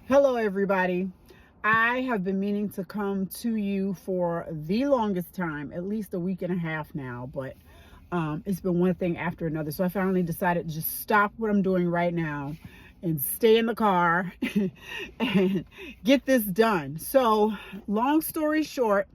Hello, everybody. I have been meaning to come to you for the longest time, at least a week and a half now, but it's been one thing after another. So I finally decided to just stop what I'm doing right now and stay in the car and get this done. So, long story short,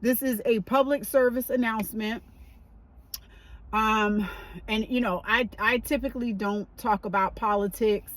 this is a public service announcement. And I typically don't talk about politics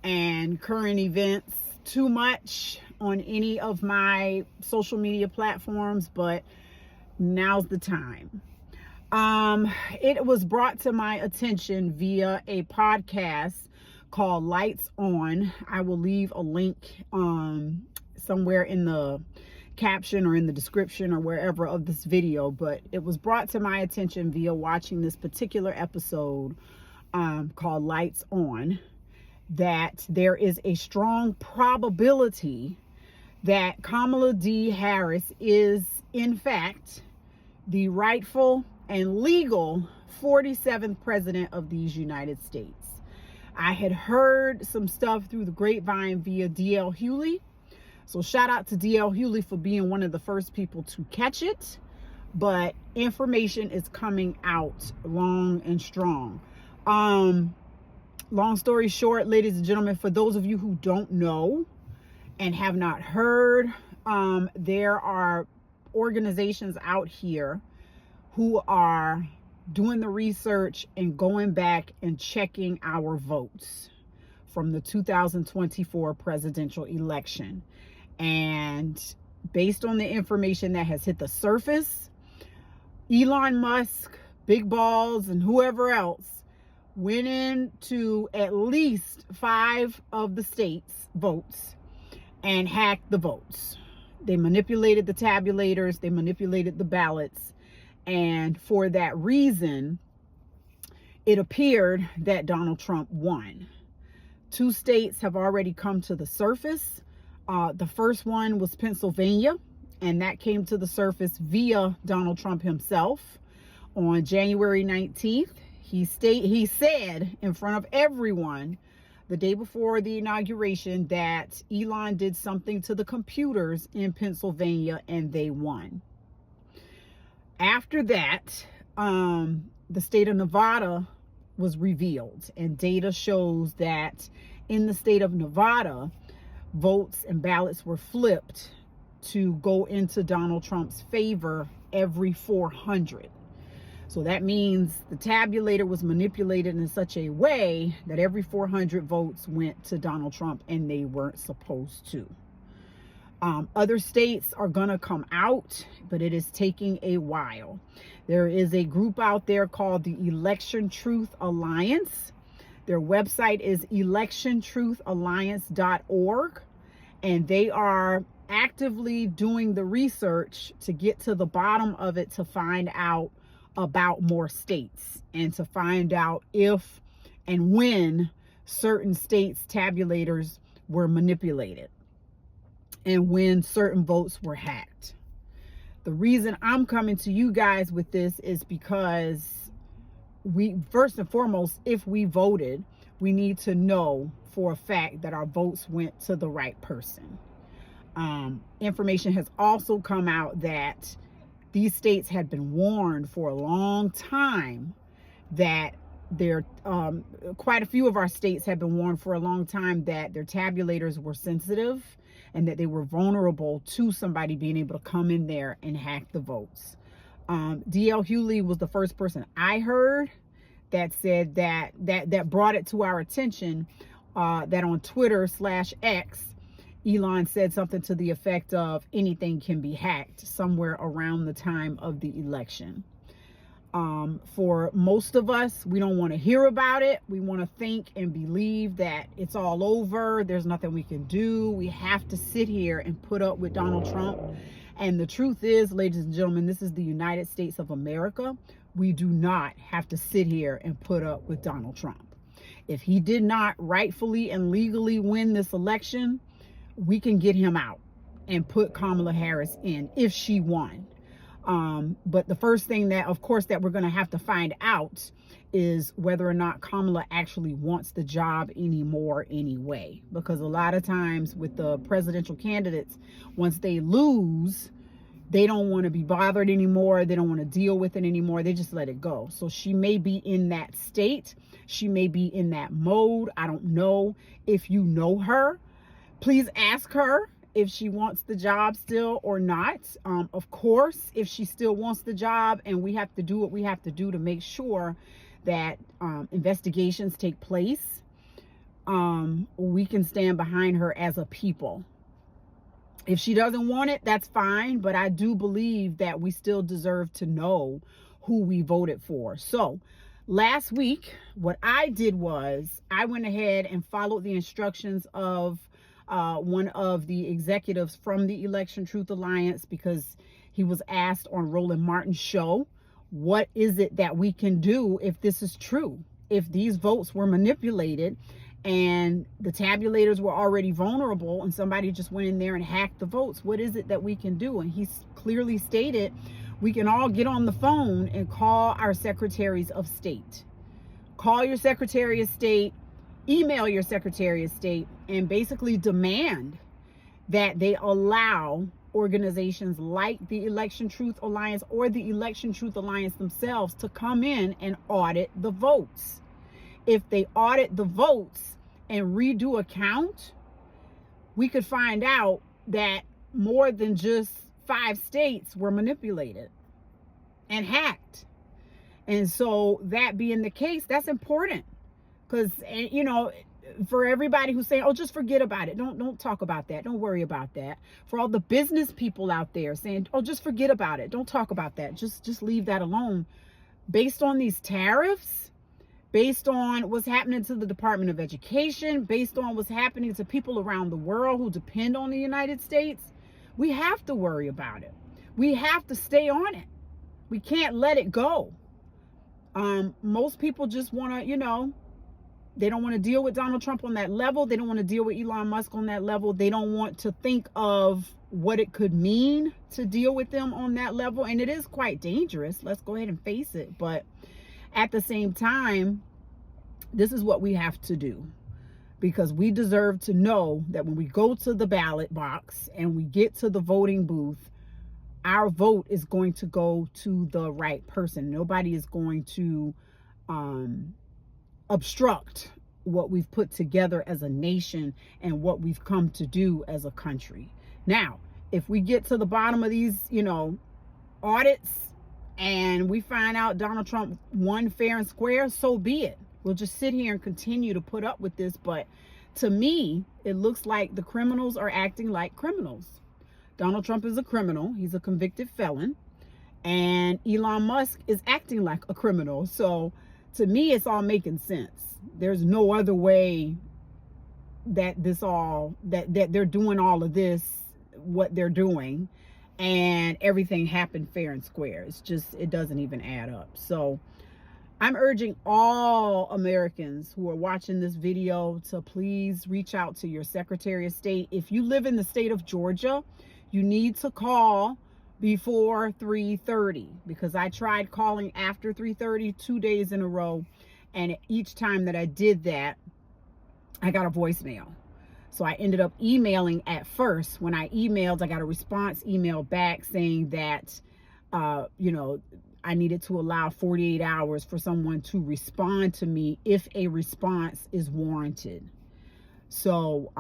and current events too much on any of my social media platforms, but now's the time. It was brought to my attention via a podcast called Lights On. I will leave a link somewhere in the caption or in the description or wherever of this video, but it was brought to my attention via watching this particular episode called Lights On, that there is a strong probability that Kamala D. Harris is, in fact, the rightful and legal 47th president of these United States. I had heard some stuff through the grapevine via D.L. Hughley. So shout out to D.L. Hughley for being one of the first people to catch it. But information is coming out long and strong. Long story short, ladies and gentlemen, for those of you who don't know and have not heard, there are organizations out here who are doing the research and going back and checking our votes from the 2024 presidential election. And based on the information that has hit the surface, Elon Musk, Big Balls, and whoever else went into at least 5 of the states' votes and hacked the votes. They manipulated the tabulators, they manipulated the ballots, and for that reason, it appeared that Donald Trump won. 2 states have already come to the surface. The first one was Pennsylvania, and that came to the surface via Donald Trump himself on January 19th. He said in front of everyone the day before the inauguration that Elon did something to the computers in Pennsylvania and they won. After that, the state of Nevada was revealed, and data shows that in the state of Nevada, votes and ballots were flipped to go into Donald Trump's favor every 400. So that means the tabulator was manipulated in such a way that every 400 votes went to Donald Trump and they weren't supposed to. Other states are going to come out, but it is taking a while. There is a group out there called the Election Truth Alliance. Their website is electiontruthalliance.org, and they are actively doing the research to get to the bottom of it, to find out about more states and to find out if and when certain states' tabulators were manipulated and when certain votes were hacked. The reason I'm coming to you guys with this is because we, first and foremost, if we voted, we need to know for a fact that our votes went to the right person. Information has also come out that these states had been warned for a long time that quite a few of our states have been warned for a long time that their tabulators were sensitive and that they were vulnerable to somebody being able to come in there and hack the votes. D.L. Hughley was the first person I heard that said that brought it to our attention, that on Twitter/X, Elon said something to the effect of anything can be hacked somewhere around the time of the election. For most of us, we don't want to hear about it. We want to think and believe that it's all over. There's nothing we can do. We have to sit here and put up with Donald Trump. And the truth is, ladies and gentlemen, this is the United States of America. We do not have to sit here and put up with Donald Trump. If he did not rightfully and legally win this election, we can get him out and put Kamala Harris in if she won. But the first thing that, of course, that we're going to have to find out is whether or not Kamala actually wants the job anymore anyway. Because a lot of times with the presidential candidates, once they lose, they don't want to be bothered anymore. They don't want to deal with it anymore. They just let it go. So she may be in that state. She may be in that mode. I don't know. If you know her, please ask her if she wants the job still or not. Of course, if she still wants the job, and we have to do what we have to do to make sure that investigations take place, we can stand behind her as a people. If she doesn't want it, that's fine. But I do believe that we still deserve to know who we voted for. So last week, what I did was I went ahead and followed the instructions of one of the executives from the Election Truth Alliance, because he was asked on Roland Martin's show, what is it that we can do if this is true? If these votes were manipulated and the tabulators were already vulnerable and somebody just went in there and hacked the votes, what is it that we can do? And he clearly stated we can all get on the phone and call our secretaries of state. Call your secretary of state, email your secretary of state, and basically demand that they allow organizations like the Election Truth Alliance or the Election Truth Alliance themselves to come in and audit the votes. If they audit the votes and redo a count, we could find out that more than just 5 states were manipulated and hacked. And so that being the case, that's important. Because, you know, for everybody who's saying, oh, just forget about it. Don't talk about that. Don't worry about that. For all the business people out there saying, oh, just forget about it. Don't talk about that. Just leave that alone. Based on these tariffs, based on what's happening to the Department of Education, based on what's happening to people around the world who depend on the United States, we have to worry about it. We have to stay on it. We can't let it go. Most people just want to, you know, they don't want to deal with Donald Trump on that level. They don't want to deal with Elon Musk on that level. They don't want to think of what it could mean to deal with them on that level. And it is quite dangerous. Let's go ahead and face it. But at the same time, this is what we have to do, because we deserve to know that when we go to the ballot box and we get to the voting booth, our vote is going to go to the right person. Nobody is going to obstruct what we've put together as a nation and what we've come to do as a country. Now, if we get to the bottom of these, you know, audits and we find out Donald Trump won fair and square, so be it. We'll just sit here and continue to put up with this. But to me, it looks like the criminals are acting like criminals. Donald Trump is a criminal. He's a convicted felon. And Elon Musk is acting like a criminal. So to me, it's all making sense. There's no other way that that they're doing all of this, what they're doing, and everything happened fair and square. It's just, it doesn't even add up. So I'm urging all Americans who are watching this video to please reach out to your Secretary of State. If you live in the state of Georgia, you need to call before 3:30, because I tried calling after 3:30 2 days in a row, and each time that I did that, I got a voicemail. So I ended up emailing at first. When I emailed, I got a response email back saying that, you know, I needed to allow 48 hours for someone to respond to me if a response is warranted. So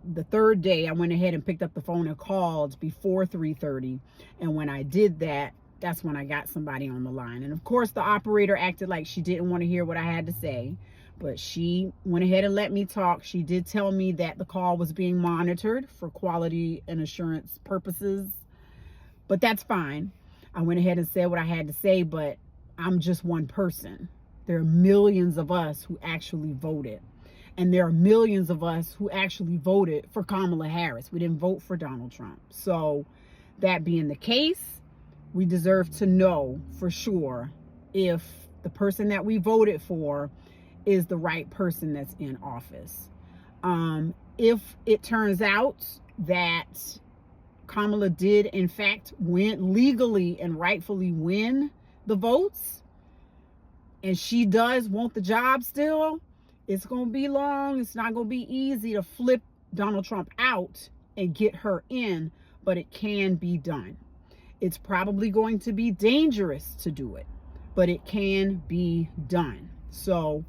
the third day, I went ahead and picked up the phone and called before 3:30. And when I did that, that's when I got somebody on the line. And of course, the operator acted like she didn't want to hear what I had to say. But she went ahead and let me talk. She did tell me that the call was being monitored for quality and assurance purposes. But that's fine. I went ahead and said what I had to say, but I'm just one person. There are millions of us who actually voted. And there are millions of us who actually voted for Kamala Harris. We didn't vote for Donald Trump. So that being the case, we deserve to know for sure if the person that we voted for is the right person that's in office. If it turns out that Kamala did in fact legally and rightfully win the votes, and she does want the job still, it's going to be long. It's not going to be easy to flip Donald Trump out and get her in, but it can be done. It's probably going to be dangerous to do it, but it can be done. So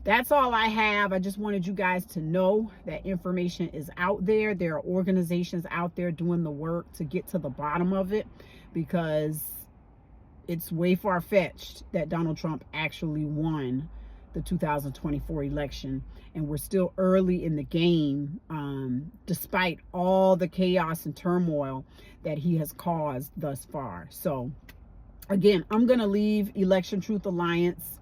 that's all I have. I just wanted you guys to know that information is out there. There are organizations out there doing the work to get to the bottom of it, because it's way far-fetched that Donald Trump actually won the 2024 election, and we're still early in the game, despite all the chaos and turmoil that he has caused thus far. So again, I'm going to leave Election Truth Alliance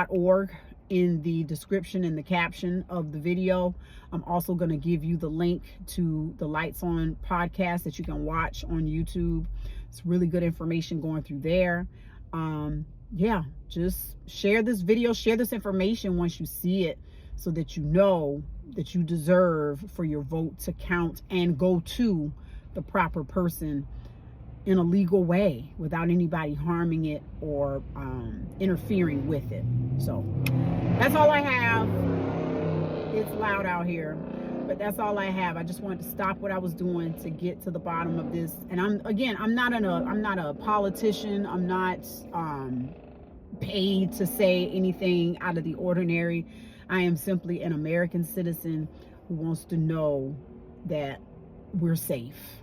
.org in the description and the caption of the video. I'm also going to give you the link to the Lights On podcast that you can watch on YouTube. It's really good information going through there. Yeah, just share this video, share this information once you see it, so that you know that you deserve for your vote to count and go to the proper person in a legal way without anybody harming it or interfering with it. So that's all I have. It's loud out here, but that's all I have. I just wanted to stop what I was doing to get to the bottom of this. And I'm not a politician. I'm not paid to say anything out of the ordinary. I am simply an American citizen who wants to know that we're safe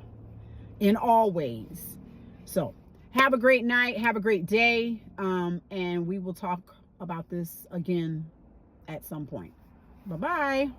in all ways. So have a great night, have a great day, and we will talk about this again at some point. Bye-bye.